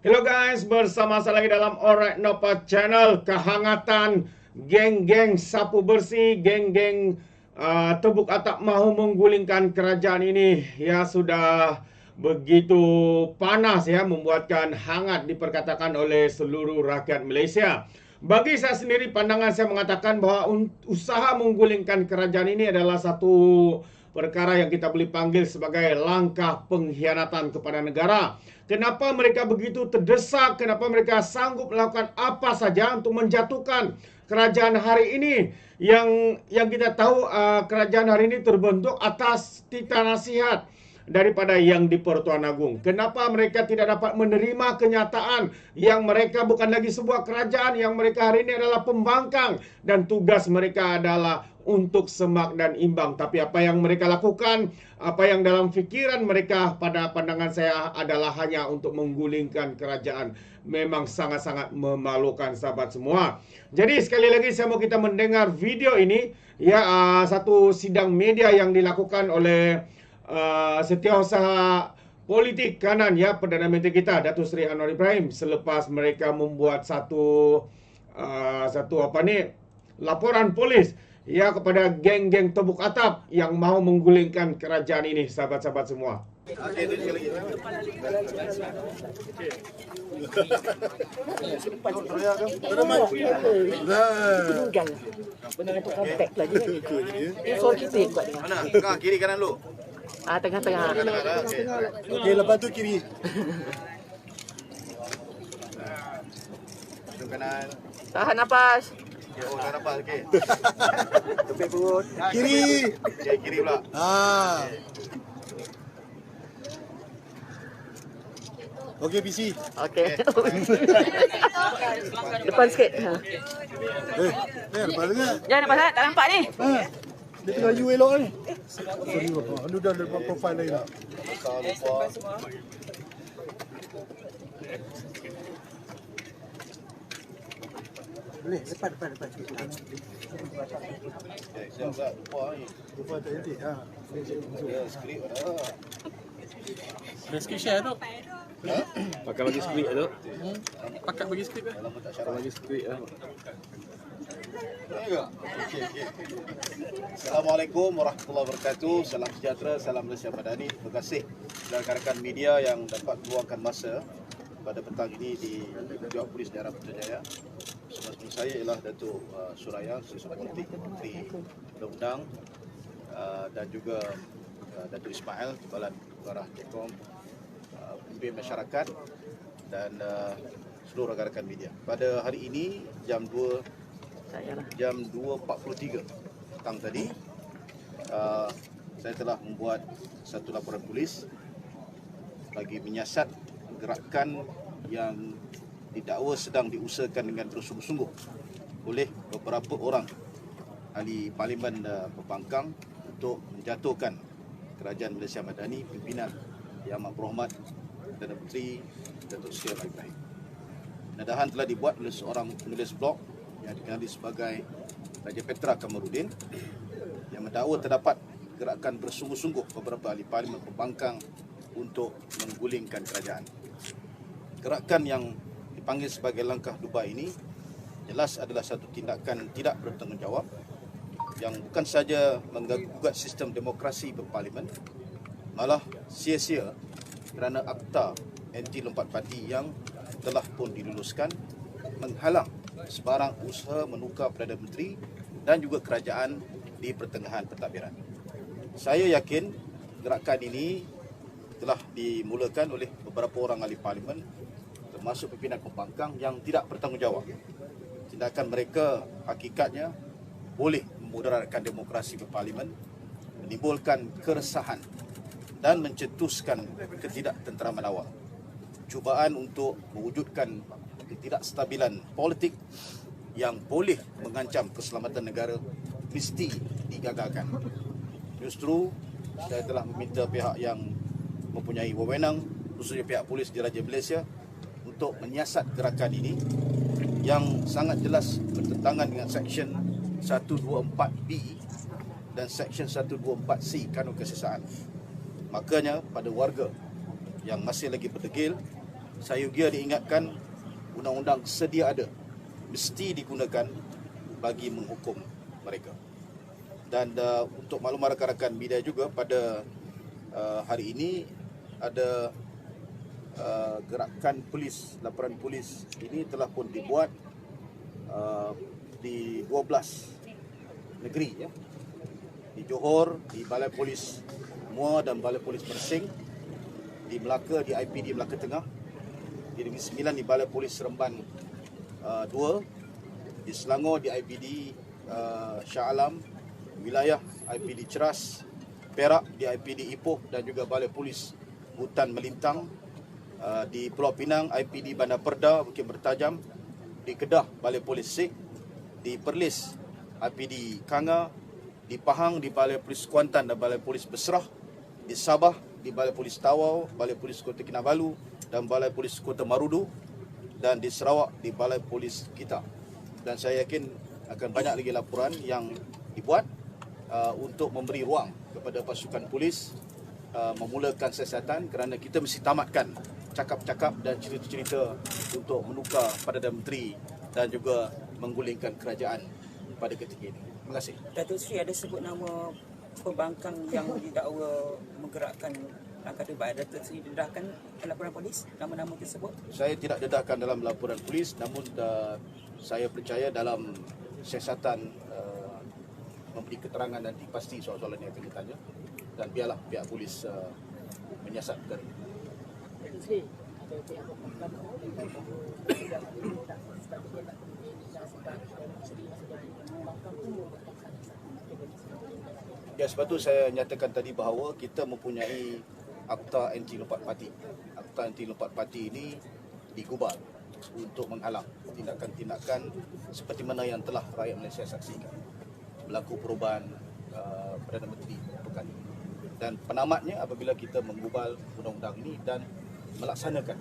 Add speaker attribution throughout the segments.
Speaker 1: Hello guys, bersama saya lagi dalam Alright Nopa Channel. Kehangatan geng-geng sapu bersih, geng-geng tebuk atap mahu menggulingkan kerajaan ini ya sudah begitu panas ya, membuatkan hangat diperkatakan oleh seluruh rakyat Malaysia. Bagi saya sendiri, pandangan saya mengatakan bahwa usaha menggulingkan kerajaan ini adalah satu perkara yang kita boleh panggil sebagai langkah pengkhianatan kepada negara. Kenapa mereka begitu terdesak? Kenapa mereka sanggup melakukan apa saja untuk menjatuhkan kerajaan hari ini? Yang kita tahu kerajaan hari ini terbentuk atas titah nasihat daripada yang di Pertuan Agong. Kenapa mereka tidak dapat menerima kenyataan yang mereka bukan lagi sebuah kerajaan, yang mereka hari ini adalah pembangkang dan tugas mereka adalah untuk semak dan imbang. Tapi apa yang mereka lakukan, apa yang dalam fikiran mereka pada pandangan saya adalah hanya untuk menggulingkan kerajaan. Memang sangat-sangat memalukan sahabat semua. Jadi sekali lagi saya mau kita mendengar video ini ya, satu sidang media yang dilakukan oleh Setiausaha Politik Kanan ya, Perdana Menteri kita Datuk Seri Anwar Ibrahim, selepas mereka membuat satu laporan polis ya kepada geng-geng tebuk atap yang mahu menggulingkan kerajaan ini, sahabat-sahabat semua.
Speaker 2: Benar itu kontak lagi. Info kita yang buat dengan.
Speaker 3: Mana? Kiri kanan lu.
Speaker 2: Tengah-tengah.
Speaker 4: Okey, lepas tu kiri.
Speaker 3: Hidung kanan.
Speaker 2: Tahan nafas.
Speaker 3: Okay, oh, tak nampak. Okey.
Speaker 2: Tepik perut.
Speaker 4: Kiri.
Speaker 3: Okey, kiri pula.
Speaker 4: Okey, PC.
Speaker 2: Okey. Depan sikit.
Speaker 4: Lepas dengar.
Speaker 2: Jangan nafas tak nampak ni.
Speaker 4: Dia tengah you elok ni. Sorry bapa. Lu dah lepas profile lain lah. Boleh, depan sikit.
Speaker 3: Siap tak? Lupa ni.
Speaker 4: Lupa tak edit.
Speaker 3: Ya, skrip ada.
Speaker 5: Bagi share tu. Pakai bagi skrip tu. Pakai bagi skrip eh.
Speaker 3: Dalam tak syarat.
Speaker 5: Bagi skrip ah.
Speaker 3: Okey. Assalamualaikum warahmatullahi wabarakatuh. Salam sejahtera, salam Malaysia Madani. Terima kasih kepada rakan-rakan media yang dapat meluangkan masa pada petang ini di Jawab Polis Daerah Putrajaya. Bersama saya ialah Datuk Suraya, Suri Politik, Menteri Undang-Undang, dan juga Datuk Ismail, Kepala Pengarah Tekom, Pemimpin Masyarakat dan seluruh rakan-rakan media. Pada hari ini jam 2.43 petang tadi, saya telah membuat satu laporan polis bagi menyiasat gerakan yang didakwa sedang diusahakan dengan bersungguh-sungguh oleh beberapa orang ahli Parlimen Pembangkang untuk menjatuhkan Kerajaan Malaysia Madani pimpinan Yang Amat Berhormat Perdana Menteri Datuk Seri Anwar Ibrahim. Pendedahan telah dibuat oleh seorang penulis blog yang dikenali sebagai Raja Petra Kamarudin yang mendakwa terdapat gerakan bersungguh-sungguh beberapa ahli Parlimen Pembangkang untuk menggulingkan kerajaan. Gerakan yang dipanggil sebagai langkah Dubai ini jelas adalah satu tindakan tidak bertanggungjawab yang bukan saja menggugat sistem demokrasi berparlimen, malah sia-sia kerana akta anti lompat parti yang telah pun diluluskan menghalang sebarang usaha menukar Perdana Menteri dan juga kerajaan di pertengahan pentadbiran. Saya yakin gerakan ini telah dimulakan oleh beberapa orang ahli parlimen termasuk pimpinan pembangkang yang tidak bertanggungjawab. Tindakan mereka hakikatnya boleh memudaratkan demokrasi berparlimen, menimbulkan keresahan dan mencetuskan ketidaktenteraman awal. Cubaan untuk mewujudkan ketidakstabilan politik yang boleh mengancam keselamatan negara mesti digagalkan. Justru saya telah meminta pihak yang mempunyai wewenang, khususnya pihak polis Diraja Malaysia, untuk menyiasat gerakan ini yang sangat jelas bertentangan dengan Seksyen 124B dan Seksyen 124C Kanun Kesesaan. Makanya pada warga yang masih lagi berdegil Sayogia diingatkan undang-undang sedia ada mesti digunakan bagi menghukum mereka. Dan untuk makluman rakan-rakan media juga, pada hari ini ada gerakan polis, laporan polis ini telah pun dibuat di 12 negeri, ya. Di Johor, di Balai Polis Muar dan Balai Polis Mersing, di Melaka, di IPD Melaka Tengah, di Negeri Sembilan di Balai Polis Seremban 2, di Selangor di IPD Shah Alam, wilayah IPD Ceras, Perak di IPD Ipoh dan juga Balai Polis Hutan Melintang, di Pulau Pinang IPD Bandar Perda Bukit Bertajam, di Kedah Balai Polis Sik, di Perlis IPD Kanga, di Pahang di Balai Polis Kuantan dan Balai Polis Besrah, di Sabah di Balai Polis Tawau, Balai Polis Kota Kinabalu dan Balai Polis Kota Marudu, dan di Sarawak di Balai Polis kita. Dan saya yakin akan banyak lagi laporan yang dibuat untuk memberi ruang kepada pasukan polis memulakan siasatan, kerana kita mesti tamatkan cakap-cakap dan cerita-cerita untuk menukar Perdana Menteri dan juga menggulingkan kerajaan pada ketika ini. Terima kasih.
Speaker 2: Datuk Seri ada sebut nama pembangkang yang didakwa menggerakkan langkah debat. Datuk Seri dedahkan laporan polis nama-nama tersebut?
Speaker 3: Saya tidak dedahkan dalam laporan polis, namun saya percaya dalam siasatan memberi keterangan nanti pasti soalan-soalan yang akan ditanya, dan biarlah pihak polis menyiasat perkara ini. Ya, sebab itu saya nyatakan tadi bahawa kita mempunyai Akta Anti Lompat Parti. Akta Anti Lompat Parti ini digubal untuk menghalang tindakan-tindakan seperti mana yang telah rakyat Malaysia saksikan, berlaku perubahan Perdana Menteri pekan ini. Dan penamatnya apabila kita menggubal undang-undang ini dan melaksanakan.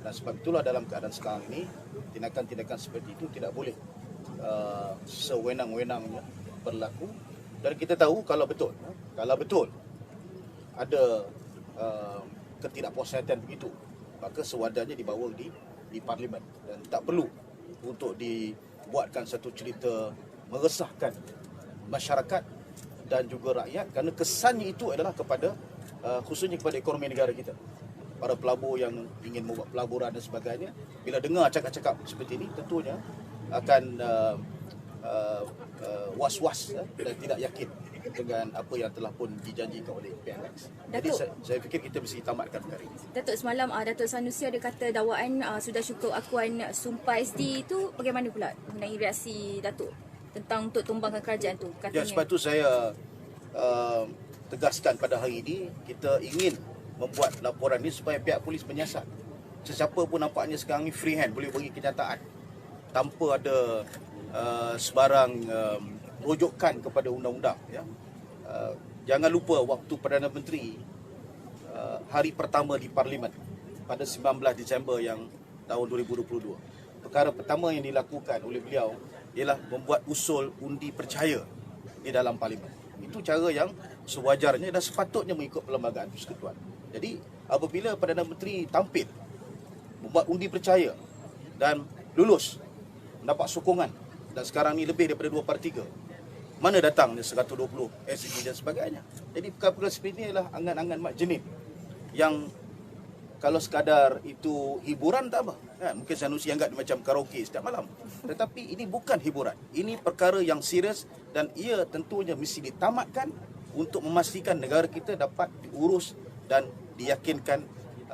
Speaker 3: Dan sebab itulah dalam keadaan sekarang ini, tindakan-tindakan seperti itu tidak boleh sewenang-wenangnya berlaku. Dan kita tahu kalau betul ada ketidakpuasan begitu, maka sewajarnya dibawa di Parlimen, dan tak perlu untuk dibuatkan satu cerita meresahkan masyarakat dan juga rakyat, kerana kesannya itu adalah kepada khususnya kepada ekonomi negara kita. Para pelabur yang ingin membuat pelaburan dan sebagainya, bila dengar cakap-cakap seperti ini, tentunya akan was-was dan tidak yakin dengan apa yang telah pun dijanjikan oleh PNX. Jadi saya fikir kita mesti tamatkan perkara ini.
Speaker 6: Datuk, semalam Datuk Sanusi ada kata dakwaan sudah cukup akuan sumpah SD itu, bagaimana pula mengenai reaksi Datuk tentang untuk tumbangkan kerajaan tu? Katanya.
Speaker 3: Ya, sebab itu saya tegaskan pada hari ini, kita ingin membuat laporan ini supaya pihak polis menyiasat. Sesiapa pun nampaknya sekarang ni free hand, boleh bagi kenyataan tanpa ada sebarang rujukan kepada undang-undang, ya. Jangan lupa waktu Perdana Menteri hari pertama di Parlimen pada 19 Disember yang tahun 2022. Perkara pertama yang dilakukan oleh beliau ialah membuat usul undi percaya di dalam Parlimen. Itu cara yang sewajarnya dan sepatutnya mengikut Perlembagaan Persekutuan. Jadi apabila Perdana Menteri tampil membuat undi percaya dan lulus, mendapat sokongan, dan sekarang ni lebih daripada 2/3, mana datang 120 SG dan sebagainya. Jadi perkara-perkara seperti ini adalah angan-angan mak jenim yang kalau sekadar itu hiburan tak apa, kan? Mungkin Sanusi anggap macam karaoke setiap malam. Tetapi ini bukan hiburan. Ini perkara yang serius dan ia tentunya mesti ditamatkan untuk memastikan negara kita dapat diurus dan diyakinkan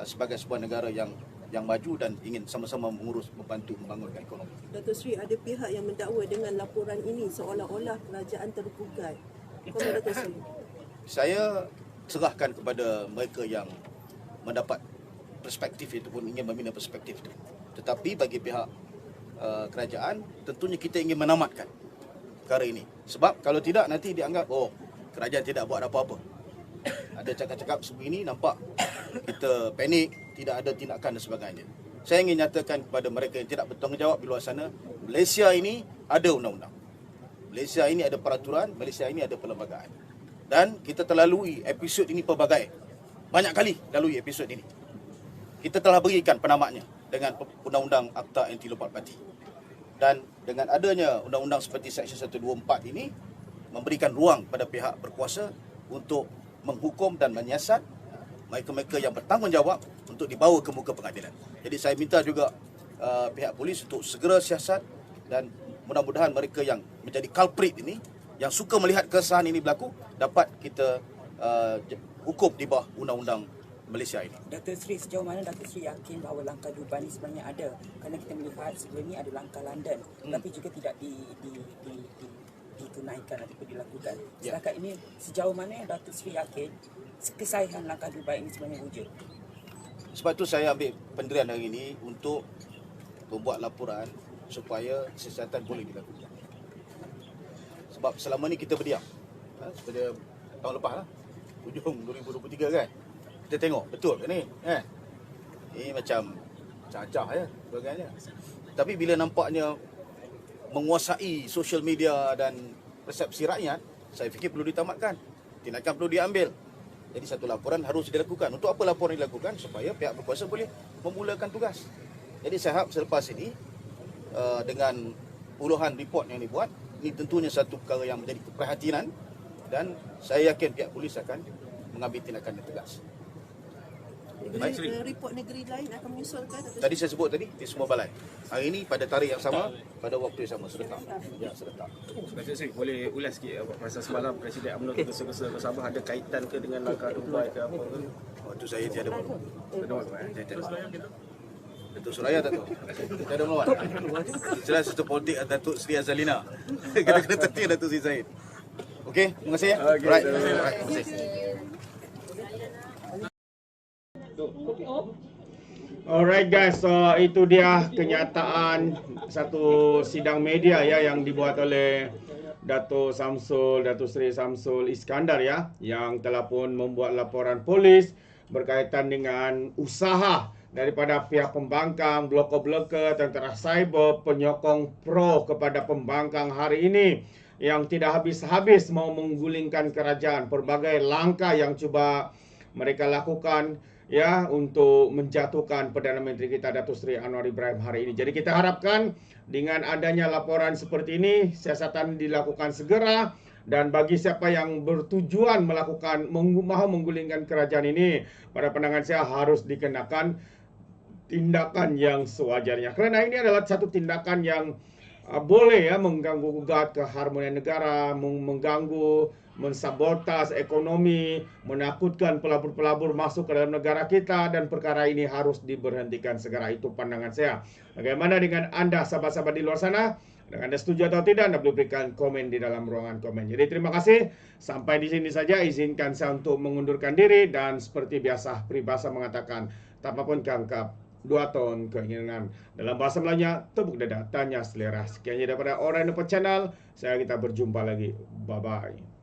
Speaker 3: sebagai sebuah negara yang maju dan ingin sama-sama mengurus, membantu membangunkan ekonomi.
Speaker 7: Datuk Seri, ada pihak yang mendakwa dengan laporan ini seolah-olah kerajaan tergugat. Komen Datuk Seri.
Speaker 3: Saya serahkan kepada mereka yang mendapat perspektif itu pun ingin membina perspektif itu. Tetapi bagi pihak kerajaan, tentunya kita ingin menamatkan perkara ini. Sebab kalau tidak nanti dianggap kerajaan tidak buat apa-apa. Ada cakap-cakap sebegini, nampak kita panik, tidak ada tindakan dan sebagainya. Saya ingin nyatakan kepada mereka yang tidak bertanggungjawab di luar sana, Malaysia ini ada undang-undang. Malaysia ini ada peraturan, Malaysia ini ada perlembagaan. Dan kita telah lalui episod ini pelbagai. Banyak kali lalui episod ini. kita telah berikan penamaknya dengan Undang-Undang Akta Anti Lompat Parti. Dan dengan adanya undang-undang seperti Seksyen 124 ini memberikan ruang pada pihak berkuasa untuk menghukum dan menyiasat mereka-mereka yang bertanggungjawab untuk dibawa ke muka pengadilan. Jadi saya minta juga pihak polis untuk segera siasat dan mudah-mudahan mereka yang menjadi culprit ini, yang suka melihat keresahan ini berlaku, dapat kita hukum di bawah undang-undang Malaysia ini.
Speaker 2: Datuk Seri, sejauh mana Datuk Seri yakin bahawa langkah Dubai ini sebenarnya ada? Kerana kita melihat sebelum ini ada langkah London, tapi juga tidak ditunaikan ataupun dilakukan. Setakat ini, sejauh mana Datuk Seri yakin kesahihan langkah Dubai ini sebenarnya wujud?
Speaker 3: Sebab itu saya ambil pendirian hari ini untuk membuat laporan supaya siasatan boleh dilakukan. Sebab selama ni kita berdiam. Seperti tahun lepas lah, hujung 2023 kan. Kita tengok betul ke ni, ini macam cacah ya sebagainya. Tapi bila nampaknya menguasai social media dan persepsi rakyat, saya fikir perlu ditamatkan. Tindakan perlu diambil. Jadi satu laporan harus dilakukan. Untuk apa laporan dilakukan? Supaya pihak berkuasa boleh memulakan tugas. Jadi saya harap selepas ini dengan puluhan report yang dibuat, ini tentunya satu perkara yang menjadi keprihatinan dan saya yakin pihak polis akan mengambil tindakan yang tegas.
Speaker 7: Report negeri lain akan menyusulkan atau
Speaker 3: Tadi saya sebut tadi di semua balai. Hari ini pada tarikh yang sama, pada waktu yang sama serentak. Ya, serentak.
Speaker 5: Datuk Seri, boleh ulas sikit masa semalam Presiden UMNO tergesa-gesa ke Sabah, ada kaitan ke dengan langkah Dubai ke apa ke?
Speaker 3: Oh, itu saya tiada maklum. Saya tiada maklum.
Speaker 5: Kita
Speaker 3: Datuk Suraya tak tahu. Tiada melawan. Jelas itu politik Datuk Seri Azalina. Kena tertib Datuk Seri Zahid. Okey, terima kasih ya. Right. Terima kasih.
Speaker 1: Alright guys, so itu dia kenyataan satu sidang media ya yang dibuat oleh Datuk Seri Samsul Iskandar ya, yang telah pun membuat laporan polis berkaitan dengan usaha daripada pihak pembangkang, blokor-blokor, tentera cyber, penyokong pro kepada pembangkang hari ini yang tidak habis-habis mau menggulingkan kerajaan. Berbagai langkah yang cuba mereka lakukan ya untuk menjatuhkan Perdana Menteri kita Datuk Seri Anwar Ibrahim hari ini. Jadi kita harapkan dengan adanya laporan seperti ini, siasatan dilakukan segera, dan bagi siapa yang bertujuan melakukan mahu menggulingkan kerajaan ini, pada pandangan saya harus dikenakan tindakan yang sewajarnya. Kerana ini adalah satu tindakan yang boleh ya mengganggu gugat keharmonian negara, mengganggu, mensabotas ekonomi, menakutkan pelabur-pelabur masuk ke dalam negara kita, dan perkara ini harus diberhentikan segera. Itu pandangan saya. Bagaimana dengan anda sahabat-sahabat di luar sana? Dan anda setuju atau tidak, anda boleh berikan komen di dalam ruangan komen. Jadi terima kasih. Sampai di sini saja. Izinkan saya untuk mengundurkan diri, dan seperti biasa peribahasa mengatakan, tak apapun kangkap 2 ton keinginan. Dalam bahasa Melayunya, tepuk dada, tanya selera. Sekiannya daripada Orang Indonesia Channel. Kita berjumpa lagi. Bye-bye.